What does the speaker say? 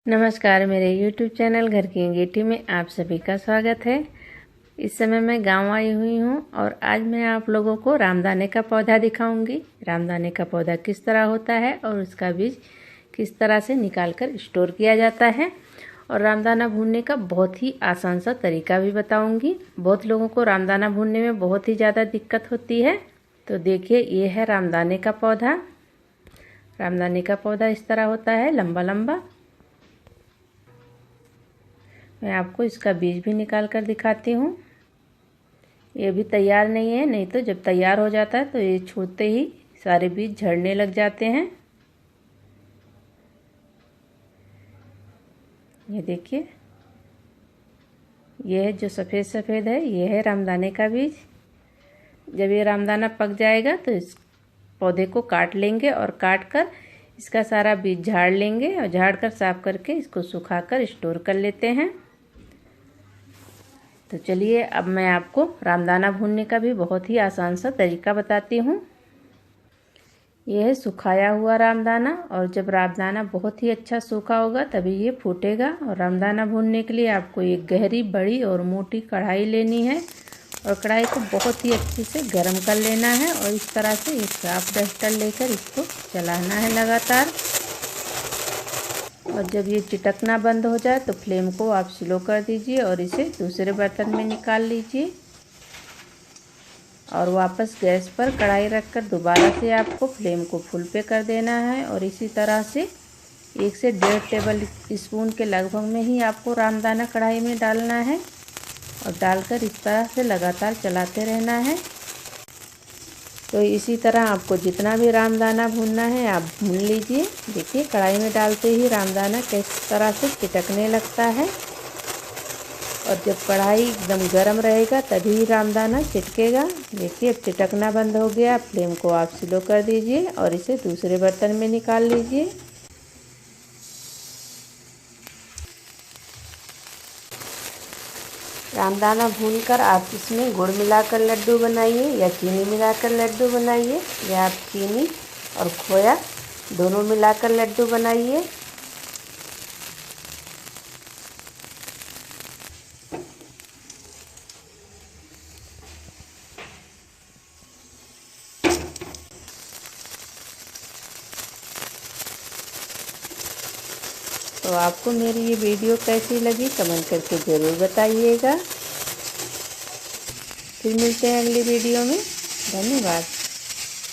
नमस्कार, मेरे YouTube channel घर की अंगीठी में आप सभी का स्वागत है। इस समय मैं गांव आई हुई हूं और आज मैं आप लोगों को रामदाने का पौधा दिखाऊंगी। रामदाने का पौधा किस तरह होता है और उसका बीज किस तरह से निकालकर स्टोर किया जाता है, और रामदाना भूनने का बहुत ही आसान सा तरीका भी बताऊंगी। बहुत लोगों को रामदाना भूनने में बहुत ही ज़्यादा दिक्कत होती है। तो देखिए, ये है रामदाने का पौधा। रामदाने का पौधा इस तरह होता है, लंबा लंबा। मैं आपको इसका बीज भी निकाल कर दिखाती हूँ। ये भी तैयार नहीं है, नहीं तो जब तैयार हो जाता है तो ये छूते ही सारे बीज झड़ने लग जाते हैं। ये देखिए, ये है जो सफ़ेद सफ़ेद है, ये है रामदाने का बीज। जब ये रामदाना पक जाएगा तो इस पौधे को काट लेंगे और काट कर इसका सारा बीज झाड़ लेंगे और झाड़ कर साफ करके इसको सुखाकर स्टोर कर लेते हैं। तो चलिए, अब मैं आपको रामदाना भूनने का भी बहुत ही आसान सा तरीका बताती हूँ। यह है सुखाया हुआ रामदाना, और जब रामदाना बहुत ही अच्छा सूखा होगा तभी ये फूटेगा। और रामदाना भूनने के लिए आपको एक गहरी, बड़ी और मोटी कढ़ाई लेनी है और कढ़ाई को बहुत ही अच्छे से गर्म कर लेना है और इस तरह से एक साफ डस्टर लेकर इसको चलाना है लगातार। और जब ये चिटकना बंद हो जाए तो फ्लेम को आप स्लो कर दीजिए और इसे दूसरे बर्तन में निकाल लीजिए। और वापस गैस पर कढ़ाई रखकर दोबारा से आपको फ्लेम को फुल पे कर देना है। और इसी तरह से 1 से 1.5 टेबल स्पून के लगभग में ही आपको रामदाना कढ़ाई में डालना है और डालकर इस तरह से लगातार चलाते रहना है। तो इसी तरह आपको जितना भी रामदाना भूनना है आप भून लीजिए। देखिए, कढ़ाई में डालते ही रामदाना किस तरह से चिटकने लगता है, और जब कढ़ाई एकदम गर्म रहेगा तभी रामदाना चिटकेगा। देखिए, अब चिटकना बंद हो गया। फ्लेम को आप स्लो कर दीजिए और इसे दूसरे बर्तन में निकाल लीजिए। रामदाना भूनकर आप इसमें गुड़ मिलाकर लड्डू बनाइए या चीनी मिलाकर लड्डू बनाइए, या आप चीनी और खोया दोनों मिलाकर लड्डू बनाइए। तो आपको मेरी ये वीडियो कैसी लगी कमेंट करके ज़रूर बताइएगा। फिर मिलते हैं अगली वीडियो में। धन्यवाद।